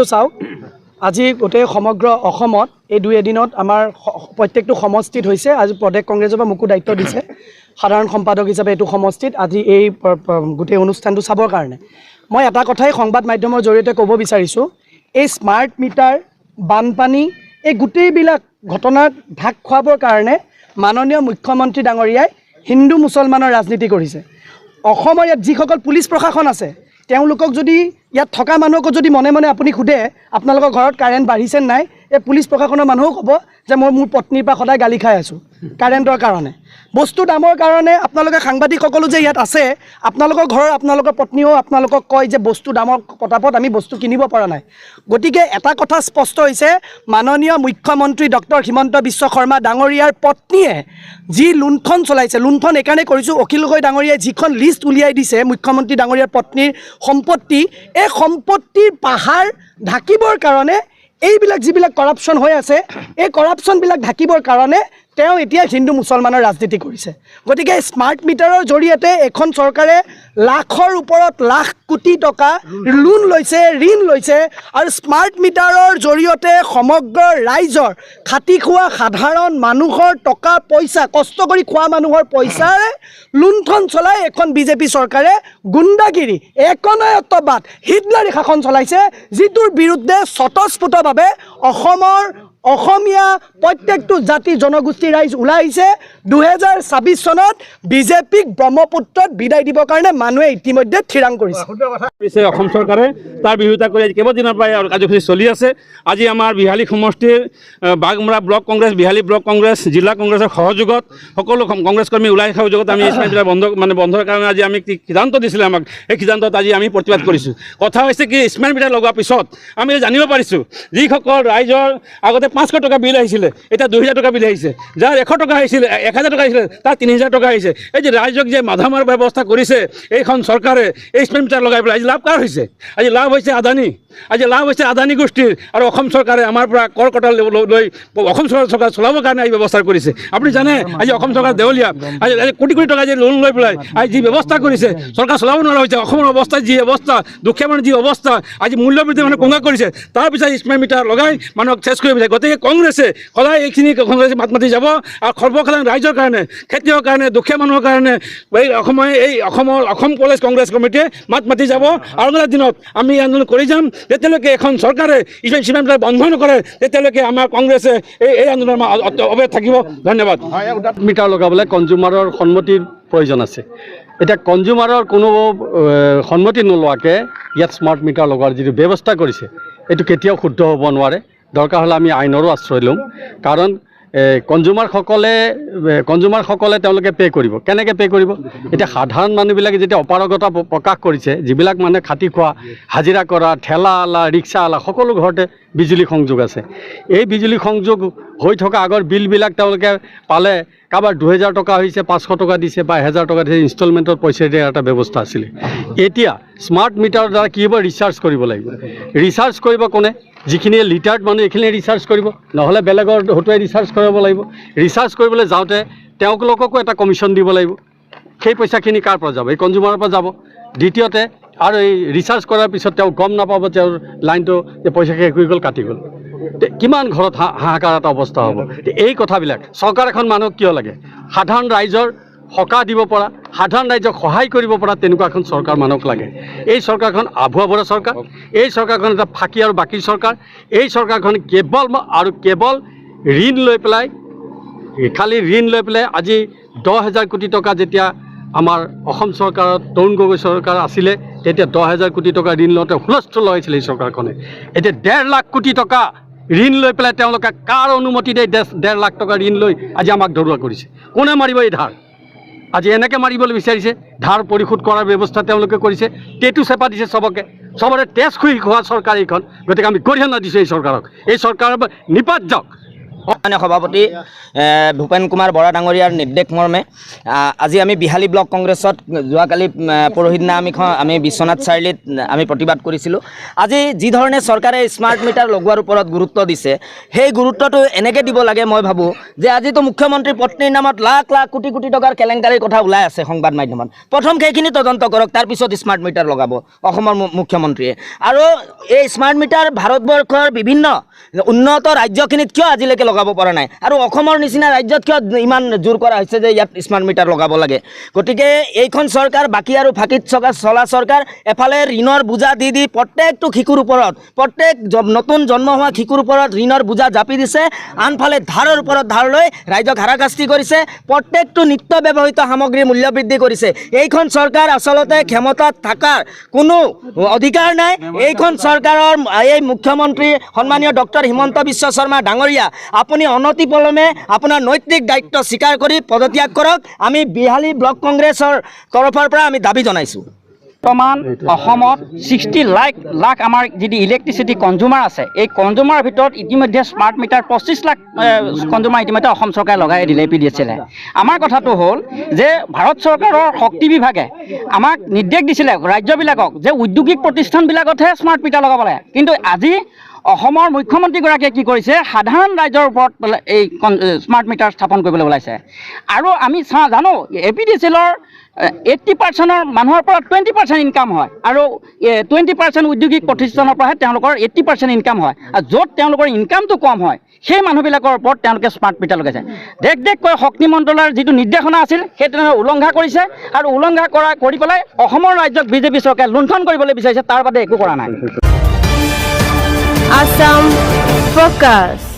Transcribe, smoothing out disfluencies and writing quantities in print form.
চাওক আজি গোটেই সমগ্ৰ অসমত এই দুই এদিনত আমাৰ প্ৰত্যেকটো সমষ্টিত হৈছে। আজি প্ৰদেশ কংগ্ৰেছৰ পৰা মোকো দায়িত্ব দিছে সাধাৰণ সম্পাদক হিচাপে এইটো সমষ্টিত আজি এই গোটেই অনুষ্ঠানটো চাবৰ কাৰণে। মই এটা কথাই সংবাদ মাধ্যমৰ জৰিয়তে ক'ব বিচাৰিছোঁ, এই স্মাৰ্ট মিটাৰ, বানপানী, এই গোটেইবিলাক ঘটনাত ঢাক খুৱাবৰ কাৰণে মাননীয় মুখ্যমন্ত্ৰী ডাঙৰীয়াই হিন্দু মুছলমানৰ ৰাজনীতি কৰিছে। অসমৰ ইয়াত যিসকল পুলিচ প্ৰশাসন আছে তেওঁলোকক যদি ইয়াত থকা মানুহকো যদি মনে মনে আপুনি সোধে আপোনালোকৰ ঘৰত কাৰেণ্ট বাঢ়িছে নাই, এই পুলিচ প্ৰশাসনৰ মানুহো ক'ব যে মই মোৰ পত্নীৰ পৰা সদায় গালি খাই আছোঁ কাৰেণ্টৰ কাৰণে, বস্তু দামৰ কাৰণে। আপোনালোকে সাংবাদিকসকলো যে ইয়াত আছে, আপোনালোকৰ ঘৰৰ আপোনালোকৰ পত্নীও আপোনালোকক কয় যে বস্তু দামৰ পতাপত আমি বস্তু কিনিব পৰা নাই। গতিকে এটা কথা স্পষ্ট হৈছে, মাননীয় মুখ্যমন্ত্ৰী ডক্টৰ হিমন্ত বিশ্ব শৰ্মা ডাঙৰীয়াৰ পত্নীয়ে যি লুণ্ঠন চলাইছে, লুণ্ঠন এইকাৰণে কৰিছোঁ, অখিল গগৈ ডাঙৰীয়াই যিখন লিষ্ট উলিয়াই দিছে মুখ্যমন্ত্ৰী ডাঙৰীয়াৰ পত্নীৰ সম্পত্তি, এই সম্পত্তিৰ পাহাৰ ঢাকিবৰ কাৰণে এইবিলাক যিবিলাক কৰাপশ্যন হৈ আছে, এই কৰাপশ্যনবিলাক ঢাকিবৰ কাৰণে তেওঁ এতিয়া হিন্দু মুছলমানৰ ৰাজনীতি কৰিছে। গতিকে স্মাৰ্ট মিটাৰৰ জৰিয়তে এখন চৰকাৰে লাখৰ ওপৰত লাখ কোটি টকা লোন লৈছে, ঋণ লৈছে, আৰু স্মাৰ্ট মিটাৰৰ জৰিয়তে সমগ্ৰ ৰাইজৰ খাটি খোৱা সাধাৰণ মানুহৰ টকা পইচা, কষ্ট কৰি খোৱা মানুহৰ পইচাৰে লুণ্ঠন চলাই এখন বিজেপি চৰকাৰে গুণ্ডাগিৰি, একনায়ত্ববাদ, হিটলাৰী শাসন চলাইছে, যিটোৰ বিৰুদ্ধে স্বতঃস্ফূৰ্তভাৱে অসমীয়া প্ৰত্যেকটো জাতি জনগোষ্ঠীৰ ৰাইজ ওলাই আহিছে। 2026 চনত বিজেপিক ব্ৰহ্মপুত্ৰত বিদায় দিবৰ কাৰণে মানুহে ইতিমধ্যে থিৰাং কৰিছে। অসম চৰকাৰে তাৰ বিৰোধিতা কৰি আজি কেইবাদিনৰ পৰাই কাৰ্যসূচী চলি আছে। আজি আমাৰ বিহালী সমষ্টিৰ বাগমৰা ব্লক কংগ্ৰেছ, বিহালী ব্লক কংগ্ৰেছ, জিলা কংগ্ৰেছৰ সহযোগত সকলো কংগ্ৰেছ কৰ্মী ওলাই সহযোগত আমি স্মাৰ্ট মিটাৰ বন্ধৰ কাৰণে আজি আমি সিদ্ধান্ত দিছিলে আমাক, সেই সিদ্ধান্তত আজি আমি প্ৰতিবাদ কৰিছোঁ। কথা হৈছে কি, স্মাৰ্ট মিটাৰ লগোৱাৰ পিছত আমি জানিব পাৰিছোঁ যিসকল ৰাইজৰ আগতে 500 টকা বিল আহিছিলে, এতিয়া 2000 টকা বিল আহিছে, যাৰ 100 টকা আহিছিলে, 1000 টকা আহিছিলে, তাৰ 3000 টকা আহিছে। এই যে ৰাইজক যে মাধামাৰ ব্যৱস্থা কৰিছে এইখন চৰকাৰে, এই স্মাৰ্ট মিটাৰ লগাই পেলাই আজি লাভ কাৰ হৈছে? আজি লাভ হৈছে আদানী, আজি লাভ হৈছে আদানী গোষ্ঠীৰ। আৰু অসম চৰকাৰে আমাৰ পৰা কৰ কটাল লৈ অসম চৰকাৰ চলাবৰ কাৰণে এই ব্যৱস্থা কৰিছে। আপুনি জানে আজি অসম চৰকাৰ দেৱলীয়া, আজি কোটি কোটি টকা যে লোন লৈ পেলাই আজি যি ব্যৱস্থা কৰিছে, চৰকাৰ চলাব নোৱাৰা হৈছে। অসমৰ অৱস্থা যি অৱস্থা, দুখীয়া মানুহৰ যি অৱস্থা, আজি মূল্যবৃদ্ধি মানুহ কংগা কৰিছে, তাৰপিছত স্মাৰ্ট মিটাৰ লগাই মানুহক চেছ কৰিব বিচাৰে। গতিকে কংগ্ৰেছে সদায় এইখিনি কংগ্ৰেছে মাত মাতি যাব, আৰু সৰ্বসাধাৰণ ৰাইজৰ কাৰণে, খেতিয়কৰ কাৰণে, দুখীয়া মানুহৰ কাৰণে অসম কলেজ কংগ্ৰেছ কমিটিয়ে মাত মাতি যাব। আৰু দিনত আমি আন্দোলন কৰি যাম। যেতিয়ালৈকে এখন চৰকাৰে স্মাৰ্ট মিটাৰ বন্ধ নকৰে তেতিয়ালৈকে আমাৰ কংগ্ৰেছে এই আন্দোলন অব্যাহত থাকিব। ধন্যবাদ। মিটাৰ লগাবলৈ কনজিউমাৰৰ সন্মতিৰ প্ৰয়োজন আছে। এতিয়া কনজিউমাৰৰ কোনো সন্মতি নোলোৱাকৈ ইয়াত স্মাৰ্ট মিটাৰ লগোৱাৰ যিটো ব্যৱস্থা কৰিছে এইটো কেতিয়াও শুদ্ধ হ'ব নোৱাৰে। দৰকাৰ হ'লে আমি আইনৰো আশ্ৰয় ল'ম, কাৰণ কনজিউমাৰসকলে তেওঁলোকে পে' কৰিব। কেনেকৈ পে' কৰিব? এতিয়া সাধাৰণ মানুহবিলাকে যেতিয়া অপাৰগতা প্ৰকাশ কৰিছে, যিবিলাক মানুহে খাটি খোৱা, হাজিৰা কৰা, ঠেলাৱালা, ৰিক্সাৱালা, সকলো ঘৰতে বিজুলী সংযোগ আছে। এই বিজুলী সংযোগ হৈ থকা আগৰ বিলবিলাক তেওঁলোকে পালে, কাৰোবাৰ 2000 টকা হৈছে, 500 টকা দিছে বা 1000 টকা দিছে, ইনষ্টলমেণ্টৰ পইচা দিয়া এটা ব্যৱস্থা আছিলে। এতিয়া স্মাৰ্ট মিটাৰৰ দ্বাৰা কি হ'ব? ৰিচাৰ্জ কৰিব লাগিব। ৰিচাৰ্জ কৰিব কোনে? যিখিনিয়ে লিটাৰ্ড মানুহ এইখিনিয়ে ৰিচাৰ্জ কৰিব, নহ'লে বেলেগৰ হতুৱাই ৰিচাৰ্জ কৰিব লাগিব। ৰিচাৰ্জ কৰিবলৈ যাওঁতে তেওঁলোককো এটা কমিশ্যন দিব লাগিব। সেই পইচাখিনি কাৰ পৰা যাব? এই কনজিউমাৰৰ পৰা যাব। দ্বিতীয়তে, আৰু এই ৰিচাৰ্জ কৰাৰ পিছত তেওঁ গম নাপাব তেওঁৰ লাইনটো যে পইচা শেষ হৈ গ'ল, কাটি গ'ল। কিমান ঘৰত হাহাকাৰ এটা অৱস্থা হ'ব। এই কথাবিলাক চৰকাৰ এখন মানুহক কিয় লাগে? সাধাৰণ ৰাইজৰ সকাহ দিব পৰা, সাধাৰণ ৰাইজক সহায় কৰিব পৰা তেনেকুৱা এখন চৰকাৰ মানুহক লাগে। এই চৰকাৰখন আভুৱা ভৰা চৰকাৰ, এই চৰকাৰখন এটা ফাঁকি আৰু বাকী চৰকাৰ। এই চৰকাৰখন কেৱল ঋণ লৈ পেলাই, খালি ঋণ লৈ পেলাই আজি 10,000 কোটি টকা যেতিয়া আমাৰ অসম চৰকাৰত তৰুণ গগৈ চৰকাৰ আছিলে তেতিয়া 10,000 কোটি টকা ঋণ লওঁতে হুলস্থুল হৈছিলে এই চৰকাৰখনে। এতিয়া 1.5 লাখ কোটি টকা ঋণ লৈ পেলাই তেওঁলোকে কাৰ অনুমতিতে 1.5 লাখ টকা ঋণ লৈ আজি আমাক ধৰুৱা কৰিছে। কোনে মাৰিব এই ধাৰ? আজি এনেকৈ মাৰিবলৈ বিচাৰিছে। ধাৰ পৰিশোধ কৰাৰ ব্যৱস্থা তেওঁলোকে কৰিছে, টেটু চেপা দিছে চবকে, চবৰে তেজ খুই খোৱা চৰকাৰ এইখন। গতিকে আমি গৰিহণা দিছোঁ এই চৰকাৰক। এই চৰকাৰৰ নিপাত যাওক। মাননীয় সভাপতি ভূপেন কুমাৰ বৰা ডাঙৰীয়াৰ নিৰ্দেশ মৰ্মে আজি আমি বিহালী ব্লক কংগ্ৰেছত যোৱাকালি পৰহিদিনা আমি বিশ্বনাথ চাৰিআলিত আমি প্ৰতিবাদ কৰিছিলোঁ। আজি যি ধৰণে চৰকাৰে স্মাৰ্ট মিটাৰ লগোৱাৰ ওপৰত গুৰুত্ব দিছে, সেই গুৰুত্বটো এনেকৈ দিব লাগে। মই ভাবোঁ যে আজিতো মুখ্যমন্ত্ৰীৰ পত্নীৰ নামত লাখ লাখ কোটি কোটি টকাৰ কেলেংকাৰীৰ কথা ওলাই আছে সংবাদ মাধ্যমত। প্ৰথম সেইখিনি তদন্ত কৰক, তাৰপিছত স্মাৰ্ট মিটাৰ লগাব অসমৰ মুখ্যমন্ত্ৰীয়ে। আৰু এই স্মাৰ্ট মিটাৰ ভাৰতবৰ্ষৰ বিভিন্ন উন্নত ৰাজ্যখিনিত কিয় আজিলৈকে লগাব পৰা নাই, আৰু অসমৰ নিচিনা ৰাজ্যত কিয় ইমান জোৰ কৰা হৈছে যে ইয়াত স্মাৰ্ট মিটাৰ লগাব লাগে? গতিকে এইখন চৰকাৰ বাকী আৰু ফাঁকিত চলা চৰকাৰ। এফালে ঋণৰ বোজা দি দি প্ৰত্যেকটো শিশুৰ ওপৰত, প্ৰত্যেক নতুন জন্ম হোৱা শিশুৰ ওপৰত ঋণৰ বোজা জাপি দিছে। আনফালে ধাৰৰ ওপৰত ধাৰ লৈ ৰাইজক হাৰাশাস্তি কৰিছে। প্ৰত্যেকটো নিত্য ব্যৱহৃত সামগ্ৰীৰ মূল্য বৃদ্ধি কৰিছে। এইখন চৰকাৰ আচলতে ক্ষমতাত থকাৰ কোনো অধিকাৰ নাই। এইখন চৰকাৰৰ এই মুখ্যমন্ত্ৰী সন্মানীয় ডক্টৰ হিমন্ত বিশ্ব শৰ্মা ডাঙৰীয়া, আপুনি অনতিপলমে আপোনাৰ নৈতিক দায়িত্ব স্বীকাৰ কৰি পদত্যাগ কৰক। আমি বিহালী ব্লক কংগ্ৰেছৰ তৰফৰ পৰা আমি দাবী জনাইছোঁ। বৰ্তমান অসমত 60 লাখ আমাৰ যিটো ইলেক্ট্ৰিচিটি কনজিউমাৰ আছে, এই কনজিউমাৰৰ ভিতৰত ইতিমধ্যে স্মাৰ্ট মিটাৰ 25 লাখ কনজিউমাৰ ইতিমধ্যে অসম চৰকাৰে লগাই দিলে APDCL। আমাৰ কথাটো হ'ল যে ভাৰত চৰকাৰৰ শক্তি বিভাগে আমাক নিৰ্দেশ দিছিলে ৰাজ্যবিলাকক যে উদ্যোগিক প্ৰতিষ্ঠানবিলাকতহে স্মাৰ্ট মিটাৰ লগাব লাগে। কিন্তু আজি অসমৰ মুখ্যমন্ত্ৰীগৰাকীয়ে কি কৰিছে, সাধাৰণ ৰাইজৰ ওপৰত এই স্মাৰ্ট মিটাৰ স্থাপন কৰিবলৈ ওলাইছে। আৰু আমি জানো APDCLৰ 80% মানুহৰ পৰা 20% ইনকাম হয়, আৰু 20% উদ্যোগিক প্ৰতিষ্ঠানৰ পৰাহে তেওঁলোকৰ 80% ইনকাম হয়। আৰু য'ত তেওঁলোকৰ ইনকামটো কম হয়, সেই মানুহবিলাকৰ ওপৰত তেওঁলোকে স্মাৰ্ট মিটাৰ লগাইছে। দেশকৈ শক্তিমণ্ডলৰ যিটো নিৰ্দেশনা আছিল সেইটো উলংঘা কৰিছে, আৰু উলংঘা কৰি পেলাই অসমৰ ৰাজ্যক বিজেপি চৰকাৰে লুণ্ঠন কৰিবলৈ বিচাৰিছে। তাৰ বাদে একো কৰা নাই। Assam Focus.